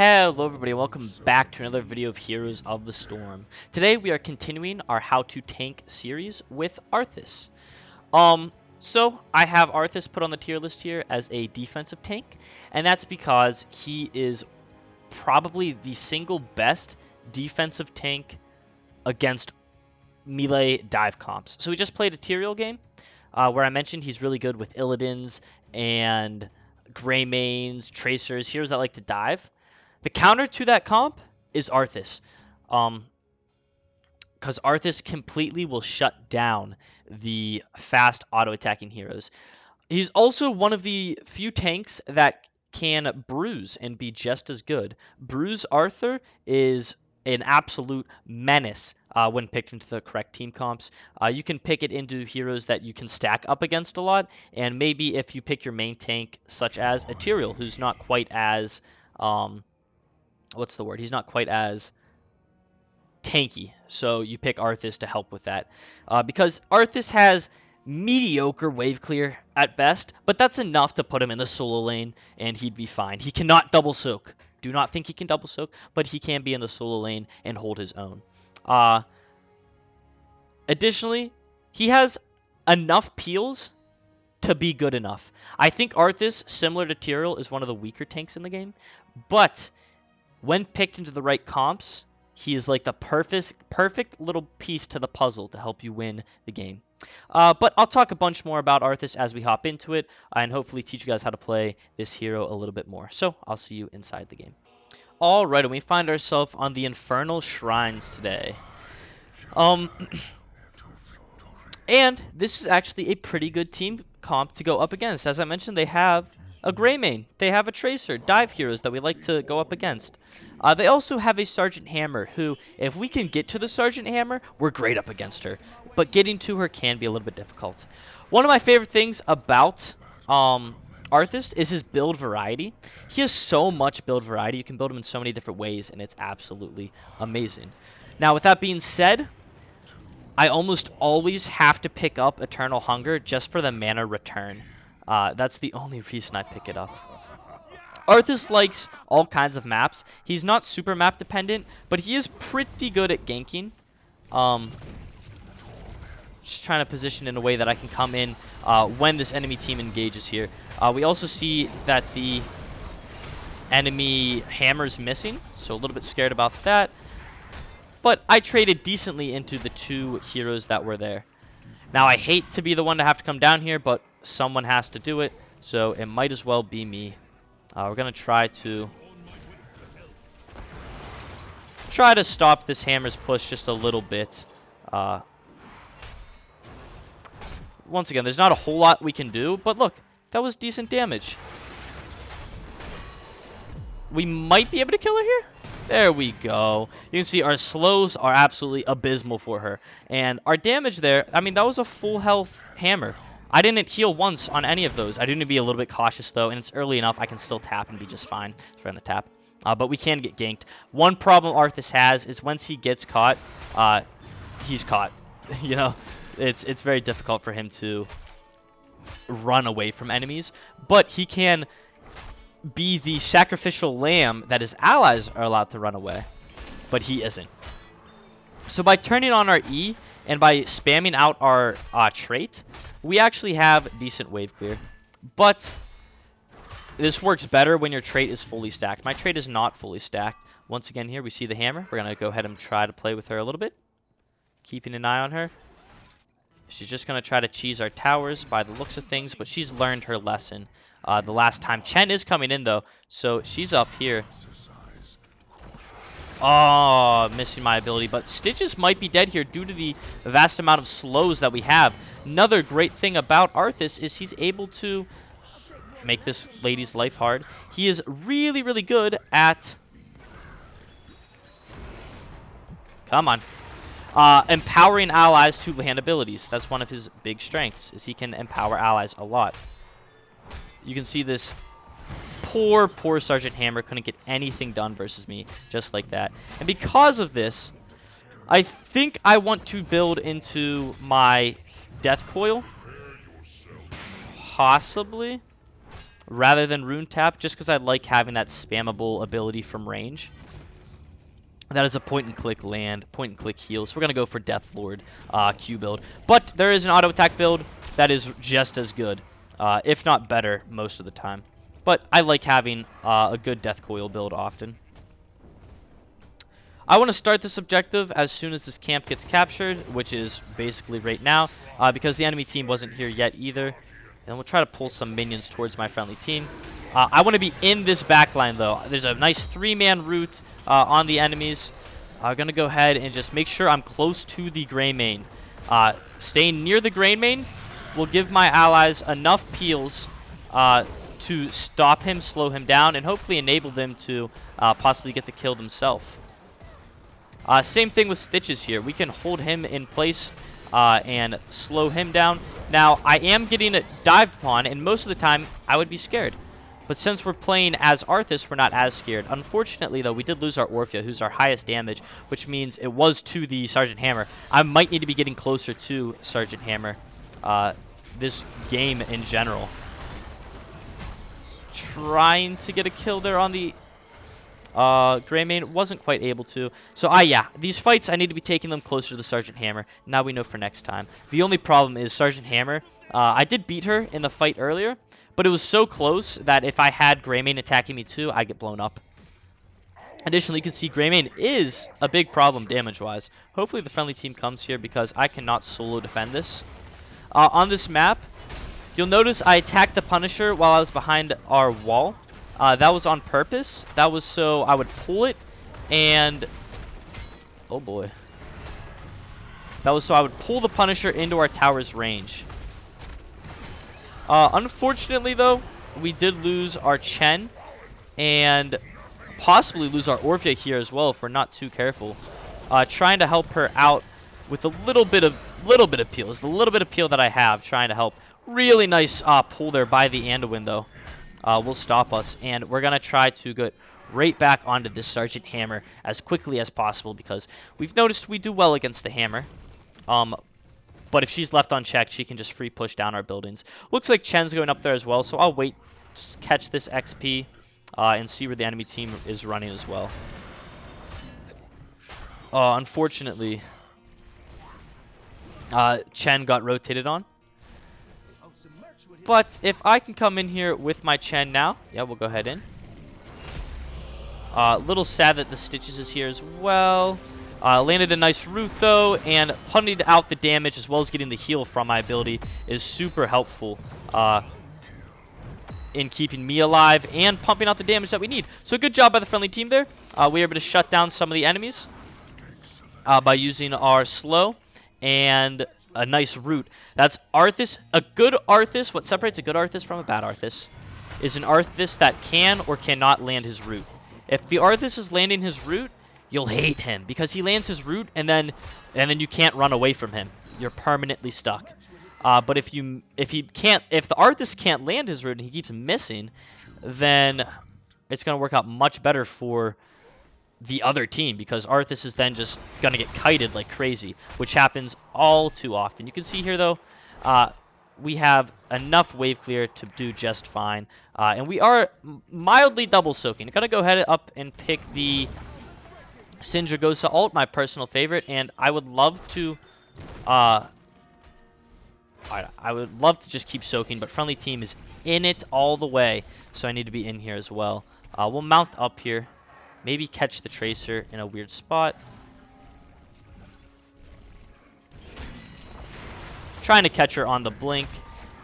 Hello everybody, welcome back to another video of Heroes of the Storm. Today we are continuing our How to Tank series with Arthas. So I have Arthas put on the tier list here as a defensive tank, and that's because he is probably the single best defensive tank against melee dive comps. So we just played a Tyrael game, where I mentioned he's really good with Illidan's and Greymanes, Tracers, heroes that like to dive. The counter to that comp is Arthas. Because Arthas completely will shut down the fast auto-attacking heroes. He's also one of the few tanks that can bruise and be just as good. Bruise Arthur is an absolute menace when picked into the correct team comps. You can pick it into heroes that you can stack up against a lot, and maybe if you pick your main tank, such as a Tyrael, who's not quite as what's the word? He's not quite as tanky, so you pick Arthas to help with that. Because Arthas has mediocre wave clear at best, but that's enough to put him in the solo lane, and he'd be fine. He cannot double soak. Do not think he can double soak, but he can be in the solo lane and hold his own. Additionally, he has enough peels to be good enough. I think Arthas, similar to Tyrael, is one of the weaker tanks in the game, but when picked into the right comps, he is like the perfect little piece to the puzzle to help you win the game. But I'll talk a bunch more about Arthas as we hop into it, and hopefully teach you guys how to play this hero a little bit more. So I'll see you inside the game. Alright, and we find ourselves on the Infernal Shrines today. And this is actually a pretty good team comp to go up against. As I mentioned, they have a Greymane, they have a Tracer, dive heroes that we like to go up against. They also have a Sergeant Hammer, who, if we can get to the Sergeant Hammer, we're great up against her. But getting to her can be a little bit difficult. One of my favorite things about Arthas is his build variety. He has so much build variety. You can build him in so many different ways, and it's absolutely amazing. Now, with that being said, I almost always have to pick up Eternal Hunger just for the mana return. That's the only reason I pick it up. Arthas likes all kinds of maps. He's not super map dependent, but he is pretty good at ganking. Just trying to position in a way that I can come in when this enemy team engages here. We also see that the enemy hammer's missing, so a little bit scared about that. But I traded decently into the two heroes that were there. Now, I hate to be the one to have to come down here, but someone has to do it, so it might as well be me. We're going to try to stop this hammer's push just a little bit. Once again, there's not a whole lot we can do, but look, that was decent damage. We might be able to kill her here. There we go. You can see our slows are absolutely abysmal for her. And our damage there, I mean, that was a full health hammer. I didn't heal once on any of those. I do need to be a little bit cautious, though, and it's early enough I can still tap and be just fine. So we're going to tap. But we can get ganked. One problem Arthas has is once he gets caught, he's caught. You know, it's very difficult for him to run away from enemies. But he can be the sacrificial lamb that his allies are allowed to run away, but he isn't. So by turning on our E and by spamming out our trait, we actually have decent wave clear. But this works better when your trait is fully stacked. My trait is not fully stacked. Once again here we see the hammer. We're going to go ahead and try to play with her a little bit, keeping an eye on her. She's just going to try to cheese our towers by the looks of things, but she's learned her lesson the last time. Chen is coming in, though, so she's up here. Oh, missing my ability, but Stitches might be dead here due to the vast amount of slows that we have. Another great thing about Arthas is he's able to make this lady's life hard. He is really, really good at... Come on. Empowering allies to land abilities. That's one of his big strengths, is he can empower allies a lot. You can see this poor Sergeant Hammer couldn't get anything done versus me, just like that. And because of this, I think I want to build into my Death Coil. Possibly. rather than Rune Tap, just because I like having that spammable ability from range. That is a point-and-click land, point-and-click heal. So we're going to go for Death Lord Q build. But there is an auto-attack build that is just as good, if not better, most of the time. But I like having a good Death Coil build often. I want to start this objective as soon as this camp gets captured, which is basically right now, because the enemy team wasn't here yet either. And we'll try to pull some minions towards my friendly team. I want to be in this backline, though. There's a nice 3-man route on the enemies. I'm going to go ahead and just make sure I'm close to the gray main. Staying near the gray main will give my allies enough peels to stop him, slow him down, and hopefully enable them to possibly get the kill themselves. Same thing with Stitches here. We can hold him in place and slow him down. Now, I am getting dived upon, and most of the time, I would be scared. But since we're playing as Arthas, we're not as scared. Unfortunately, though, we did lose our Orphea, who's our highest damage, which means it was to the Sergeant Hammer. I might need to be getting closer to Sergeant Hammer this game in general. Trying to get a kill there on the Greymane, wasn't quite able to. So, yeah, these fights, I need to be taking them closer to the Sergeant Hammer. Now we know for next time. The only problem is Sergeant Hammer. I did beat her in the fight earlier, but it was so close that if I had Greymane attacking me too, I'd get blown up. Additionally, you can see Greymane is a big problem damage-wise. Hopefully the friendly team comes here because I cannot solo defend this. On this map, you'll notice I attacked the Punisher while I was behind our wall. That was on purpose. That was so I would pull it and... oh boy. That was so I would pull the Punisher into our tower's range. Unfortunately, though, we did lose our Chen and possibly lose our Orphea here as well if we're not too careful. Trying to help her out with a little bit of peel. It's the little bit of peel that I have trying to help. Really nice pull there by the Anduin, though. Will stop us, and we're going to try to get right back onto this Sergeant Hammer as quickly as possible because we've noticed we do well against the Hammer. But if she's left unchecked, she can just free push down our buildings. Looks like Chen's going up there as well, so I'll wait, catch this XP, and see where the enemy team is running as well. Unfortunately, Chen got rotated on. But if I can come in here with my Chen now, yeah, we'll go ahead in. Little sad that the Stitches is here as well. Landed a nice root though, and punted out the damage as well as getting the heal from my ability is super helpful in keeping me alive and pumping out the damage that we need. So good job by the friendly team there. We were able to shut down some of the enemies by using our slow and a nice root. That's Arthas. A good Arthas, what separates a good Arthas from a bad Arthas is an Arthas that can or cannot land his root. If the Arthas is landing his root, you'll hate him because he lands his root and then you can't run away from him. You're permanently stuck. But if the Arthas can't land his root and he keeps missing, then it's going to work out much better for the other team because Arthas is then just going to get kited like crazy, which happens all too often. You can see here, though, we have enough wave clear to do just fine. And we are mildly double soaking. I'm going to go ahead up and pick the Sindragosa ult, my personal favorite, and I would love to just keep soaking, but friendly team is in it all the way, so I need to be in here as well. We'll mount up here. Maybe catch the Tracer in a weird spot. Trying to catch her on the blink.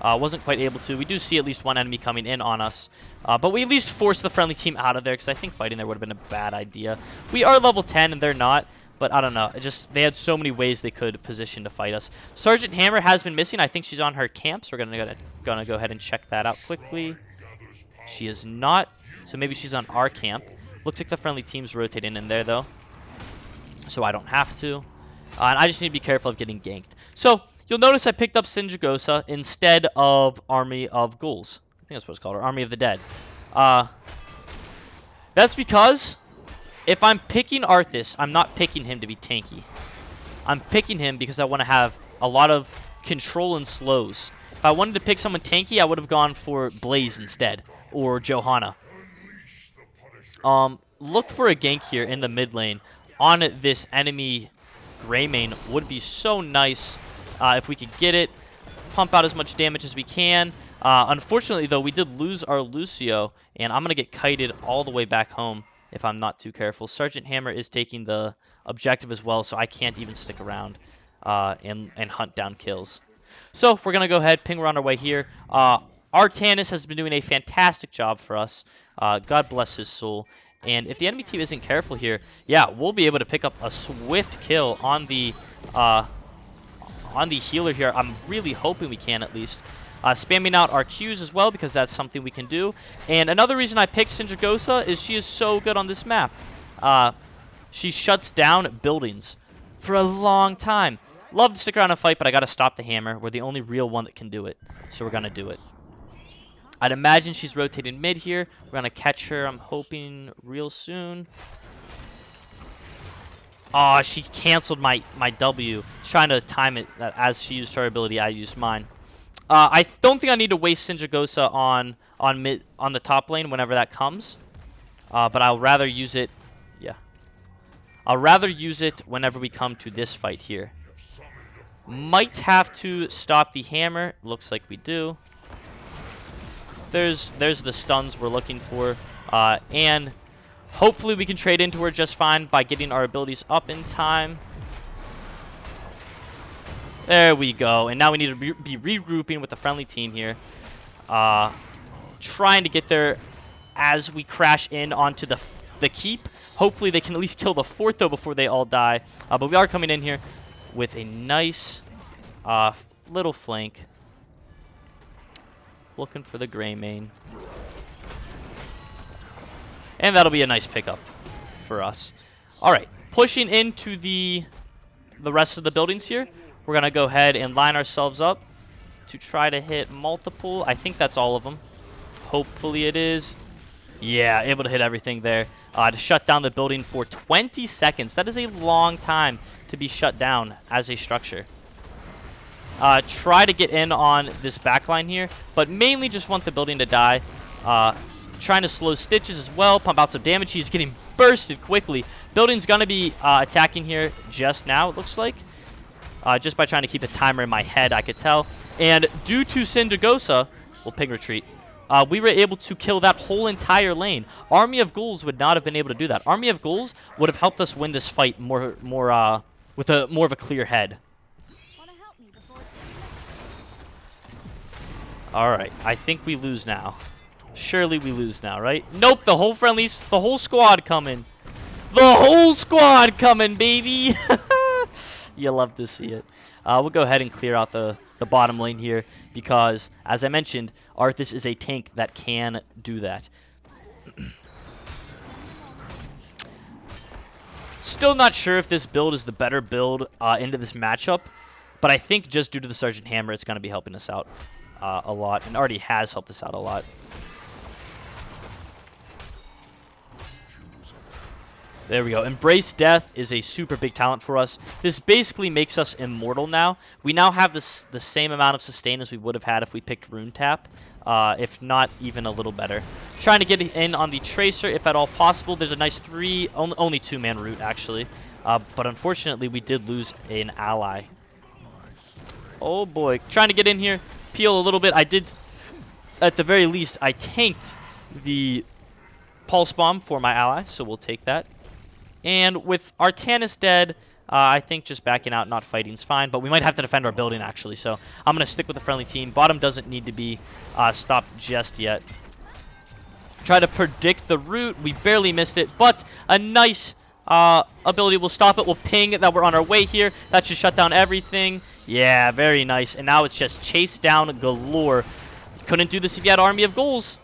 Wasn't quite able to. We do see at least one enemy coming in on us. But we at least forced the friendly team out of there because I think fighting there would have been a bad idea. We are level 10 and they're not. But I don't know. They had so many ways they could position to fight us. Sergeant Hammer has been missing. I think she's on her camp, so we're gonna go ahead and check that out quickly. She is not. So maybe she's on our camp. Looks like the friendly team's rotating in there, though. So I don't have to. And I just need to be careful of getting ganked. So you'll notice I picked up Sindragosa instead of Army of Ghouls. I think that's what it's called, or Army of the Dead. That's because if I'm picking Arthas, I'm not picking him to be tanky. I'm picking him because I want to have a lot of control and slows. If I wanted to pick someone tanky, I would have gone for Blaze instead, or Johanna. Look for a gank here in the mid lane on this enemy Greymane. Would be so nice if we could get it. Pump out as much damage as we can. Unfortunately, though, we did lose our Lucio, and I'm going to get kited all the way back home if I'm not too careful. Sergeant Hammer is taking the objective as well, so I can't even stick around and hunt down kills. So we're going to go ahead, ping, we're on our way here. Arthas has been doing a fantastic job for us. God bless his soul. And if the enemy team isn't careful here, yeah, we'll be able to pick up a swift kill on the healer here. I'm really hoping we can at least. Spamming out our Qs as well because that's something we can do. And another reason I picked Sindragosa is she is so good on this map. She shuts down buildings for a long time. Love to stick around and fight, but I got to stop the hammer. We're the only real one that can do it, so we're going to do it. I'd imagine she's rotating mid here. We're going to catch her, I'm hoping, real soon. Oh, she canceled my W. She's trying to time it as she used her ability, I used mine. I don't think I need to waste Sindragosa on the top lane whenever that comes. But I'll rather use it. Yeah. I'll rather use it whenever we come to this fight here. Might have to stop the hammer. Looks like we do. There's the stuns we're looking for. And hopefully we can trade into her just fine by getting our abilities up in time. There we go. And now we need to be regrouping with the friendly team here. Trying to get there as we crash in onto the keep. Hopefully they can at least kill the fort, though, before they all die. But we are coming in here with a nice little flank. Looking for the Greymane. And that'll be a nice pickup for us. All right. Pushing into the rest of the buildings here. We're going to go ahead and line ourselves up to try to hit multiple. I think that's all of them. Hopefully it is. Yeah, able to hit everything there. To shut down the building for 20 seconds. That is a long time to be shut down as a structure. Try to get in on this backline here, but mainly just want the building to die. Trying to slow Stitches as well, pump out some damage. He's getting bursted quickly. Building's going to be attacking here just now, it looks like. Just by trying to keep a timer in my head, I could tell. And due to Sindragosa, we'll ping retreat. We were able to kill that whole entire lane. Army of Ghouls would not have been able to do that. Army of Ghouls would have helped us win this fight with more of a clear head. All right, I think we lose now. Surely we lose now, right? Nope, the whole squad coming. The whole squad coming, baby. You love to see it. We'll go ahead and clear out the bottom lane here because, as I mentioned, Arthas is a tank that can do that. Still not sure if this build is the better build into this matchup, but I think just due to the Sergeant Hammer, it's going to be helping us out a lot, and already has helped us out a lot. There we go. Embrace Death is a super big talent for us. This basically makes us immortal now. We now have the same amount of sustain as we would have had if we picked Rune Tap, if not even a little better. Trying to get in on the Tracer if at all possible. There's a nice only 2-man route actually, but unfortunately we did lose an ally. Oh boy. Trying to get in here, peel a little bit. I did, at the very least, I tanked the Pulse Bomb for my ally, so we'll take that. And with Arthas dead, I think just backing out, not fighting is fine. But we might have to defend our building, actually. So I'm going to stick with the friendly team. Bottom doesn't need to be stopped just yet. Try to predict the route. We barely missed it. But a nice ability will stop it. We'll ping that we're on our way here. That should shut down everything. Yeah, very nice. And now it's just chase down galore. Couldn't do this if you had Army of Ghouls.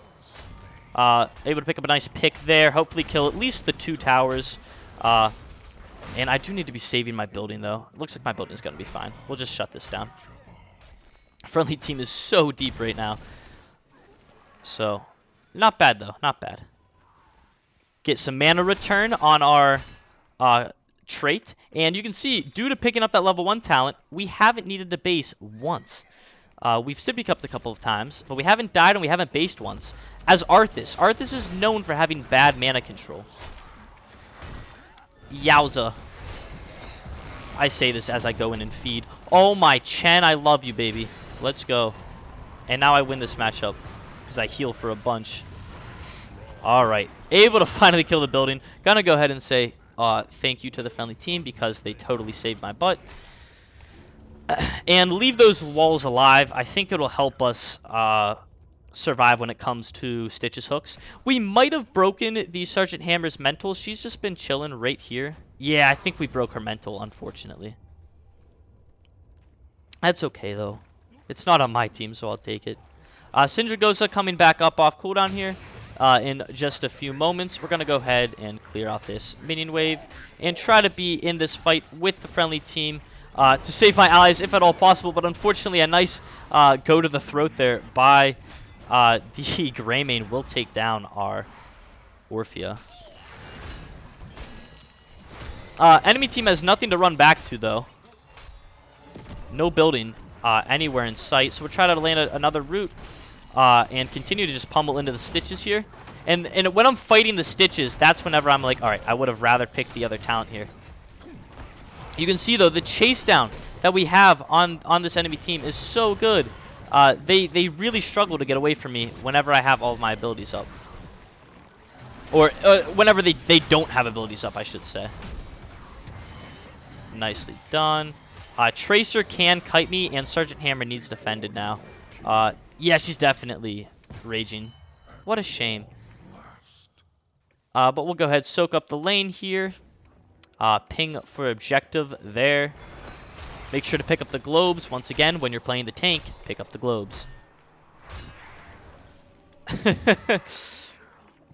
Able to pick up a nice pick there. Hopefully kill at least the 2 towers. And I do need to be saving my building, though. It looks like my building is going to be fine. We'll just shut this down. Friendly team is so deep right now. So, not bad, though. Not bad. Get some mana return on our trait. And you can see, due to picking up that level 1 talent, we haven't needed to base once. We've sippy cupped a couple of times, but we haven't died and we haven't based once. As Arthas. Arthas is known for having bad mana control. Yowza. I say this as I go in and feed. Oh my Chen, I love you, baby. Let's go. And now I win this matchup because I heal for a bunch. Alright. Able to finally kill the building. Gonna go ahead and say thank you to the friendly team because they totally saved my butt. And leave those walls alive. I think it'll help us survive when it comes to Stitch's hooks. We might have broken the Sergeant Hammer's mental. She's just been chilling right here. Yeah, I think we broke her mental, unfortunately. That's okay, though. It's not on my team, so I'll take it. Syndragosa coming back up off cooldown here in just a few moments. We're going to go ahead and clear out this minion wave and try to be in this fight with the friendly team to save my allies if at all possible. But unfortunately, a nice go to the throat there by the Greymane will take down our Orphea. Enemy team has nothing to run back to, though. No building anywhere in sight. So we'll try to land another route and continue to just pummel into the Stitches here. And when I'm fighting the Stitches, that's whenever I'm like, all right, I would have rather picked the other talent here. You can see, though, the chase down that we have on this enemy team is so good. They really struggle to get away from me whenever I have all of my abilities up. Or whenever they don't have abilities up, I should say. Nicely done. Tracer can kite me, and Sergeant Hammer needs defended now. Yeah, she's definitely raging. What a shame. But we'll go ahead, soak up the lane here. Ping for objective there. Make sure to pick up the globes. Once again, when you're playing the tank, pick up the globes.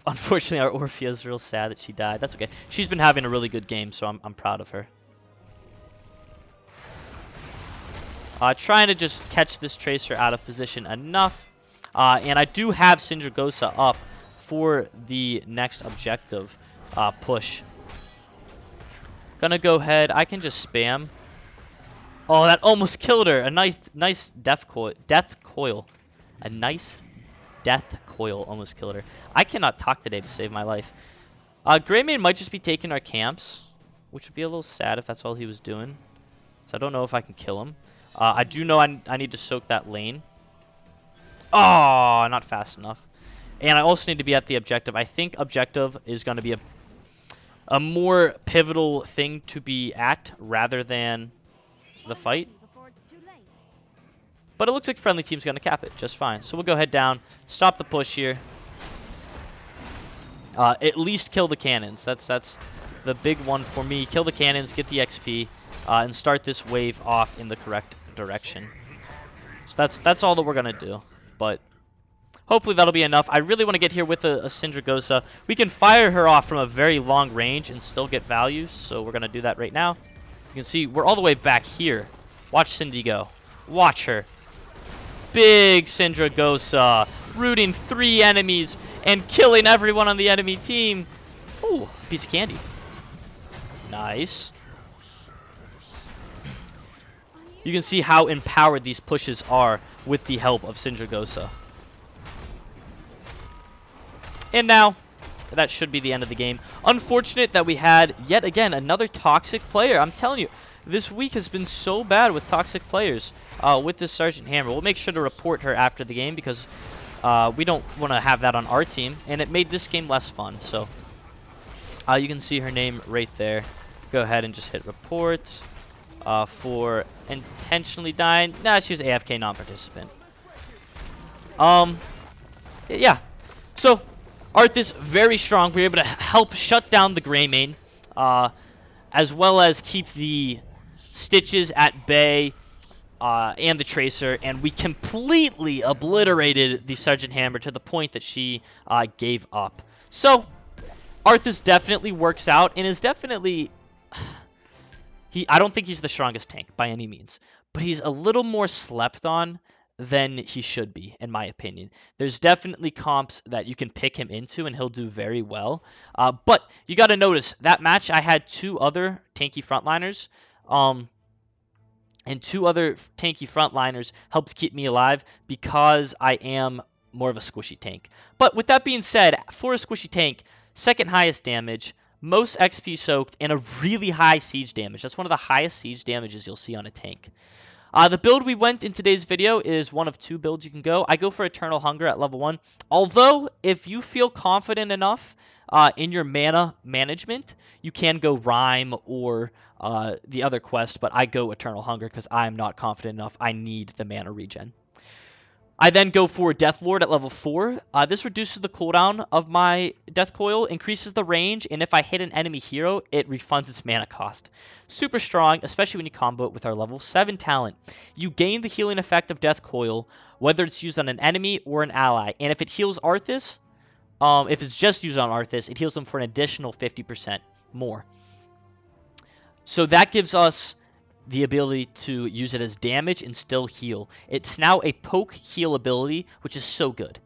Unfortunately, our Orphea is real sad that she died. That's okay. She's been having a really good game, so I'm proud of her. Trying to just catch this Tracer out of position enough. And I do have Syndragosa up for the next objective push. Gonna go ahead. I can just spam. Oh, that almost killed her. A nice death coil. A nice death coil almost killed her. I cannot talk today to save my life. Greymane might just be taking our camps, which would be a little sad if that's all he was doing. So I don't know if I can kill him. I do know I need to soak that lane. Oh, not fast enough. And I also need to be at the objective. I think objective is going to be a more pivotal thing to be at rather than the fight. But it looks like friendly team's going to cap it just fine. So we'll go ahead down, stop the push here. At least kill the cannons. That's the big one for me. Kill the cannons, get the XP, and start this wave off in the correct direction. So that's all that we're going to do. But hopefully that'll be enough. I really want to get here with a Syndragosa. We can fire her off from a very long range and still get value. So we're going to do that right now. You can see we're all the way back here. Watch Cindy go. Watch her. Big Syndragosa. Rooting 3 enemies and killing everyone on the enemy team. Ooh, piece of candy. Nice. You can see how empowered these pushes are with the help of Syndragosa. And now, that should be the end of the game. Unfortunate that we had, yet again, another toxic player. I'm telling you, this week has been so bad with toxic players with this Sergeant Hammer. We'll make sure to report her after the game because we don't want to have that on our team. And it made this game less fun. So you can see her name right there. Go ahead and just hit report for intentionally dying. Nah, she was AFK non-participant. Yeah. So Arthas very strong. We were able to help shut down the Greymane, as well as keep the Stitches at bay and the Tracer, and we completely obliterated the Sergeant Hammer to the point that she gave up. So Arthas definitely works out and is definitely... I don't think he's the strongest tank by any means, but he's a little more slept on than he should be, in my opinion. There's definitely comps that you can pick him into, and he'll do very well. But you got to notice, that match I had 2 other tanky frontliners. and 2 other tanky frontliners helped keep me alive because I am more of a squishy tank. But with that being said, for a squishy tank, second highest damage, most XP soaked, and a really high siege damage. That's one of the highest siege damages you'll see on a tank. The build we went in today's video is one of 2 builds you can go. I go for Eternal Hunger at level 1. Although, if you feel confident enough in your mana management, you can go Rhyme or the other quest, but I go Eternal Hunger because I'm not confident enough. I need the mana regen. I then go for Death Lord at level 4. This reduces the cooldown of my Death Coil, increases the range, and if I hit an enemy hero, it refunds its mana cost. Super strong, especially when you combo it with our level 7 talent. You gain the healing effect of Death Coil, whether it's used on an enemy or an ally. And if it heals Arthas, if it's just used on Arthas, it heals them for an additional 50% more. So that gives us the ability to use it as damage and still heal. It's now a poke heal ability, which is so good.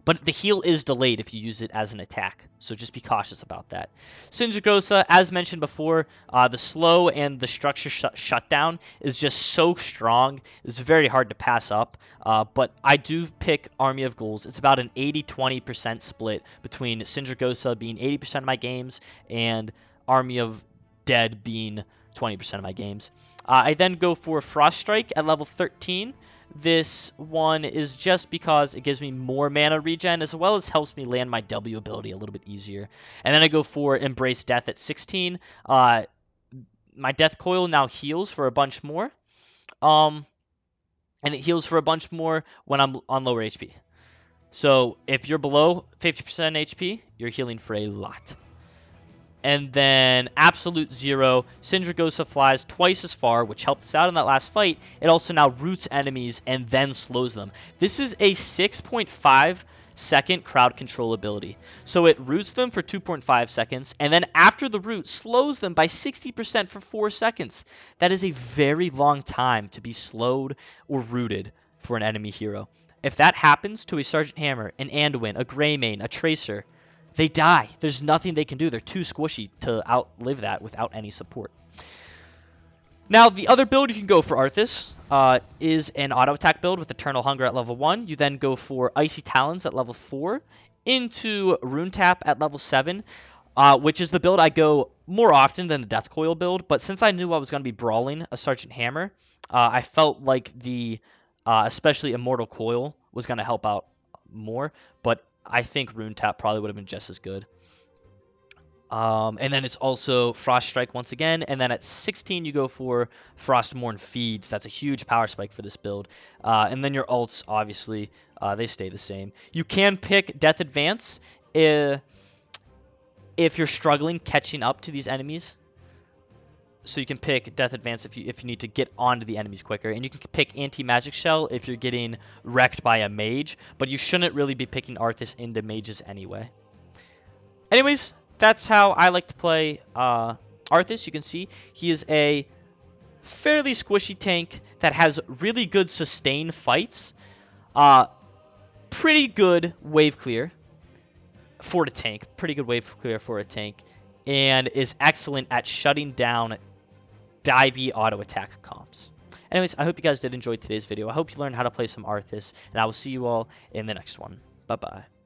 But the heal is delayed if you use it as an attack, so just be cautious about that. Sindragosa, as mentioned before, the slow and the structure shutdown is just so strong. It's very hard to pass up, but I do pick Army of Ghouls. It's about an 80-20% split between Sindragosa being 80% of my games and Army of Dead being 20% of my games. I then go for Frost Strike at level 13. This one is just because it gives me more mana regen, as well as helps me land my W ability a little bit easier. And then I go for Embrace Death at 16. My Death Coil now heals for a bunch more. And it heals for a bunch more when I'm on lower HP. So if you're below 50% HP, you're healing for a lot. And then Absolute Zero, Sindragosa flies twice as far, which helped us out in that last fight. It also now roots enemies and then slows them. This is a 6.5 second crowd control ability. So it roots them for 2.5 seconds, and then after the root, slows them by 60% for 4 seconds. That is a very long time to be slowed or rooted for an enemy hero. If that happens to a Sergeant Hammer, an Anduin, a Greymane, a Tracer, they die. There's nothing they can do. They're too squishy to outlive that without any support. Now, the other build you can go for Arthas is an auto attack build with Eternal Hunger at level 1. You then go for Icy Talons at level 4 into Rune Tap at level 7, which is the build I go more often than the Death Coil build. But since I knew I was going to be brawling a Sergeant Hammer, I felt like the especially Immortal Coil was going to help out more. But I think Rune Tap probably would have been just as good. And then it's also Frost Strike once again. And then at 16, you go for Frostmourne Feeds. That's a huge power spike for this build. And then your ults, obviously, they stay the same. You can pick Death Advance if you're struggling catching up to these enemies. So you can pick Death Advance if you need to get onto the enemies quicker. And you can pick Anti-Magic Shell if you're getting wrecked by a mage. But you shouldn't really be picking Arthas into mages anyway. Anyways, that's how I like to play Arthas. You can see he is a fairly squishy tank that has really good sustain fights. Pretty good wave clear for a tank. Pretty good wave clear for a tank. And is excellent at shutting down divey auto attack comps. Anyways, I hope you guys did enjoy today's video. I hope you learned how to play some Arthas. And I will see you all in the next one. Bye-bye.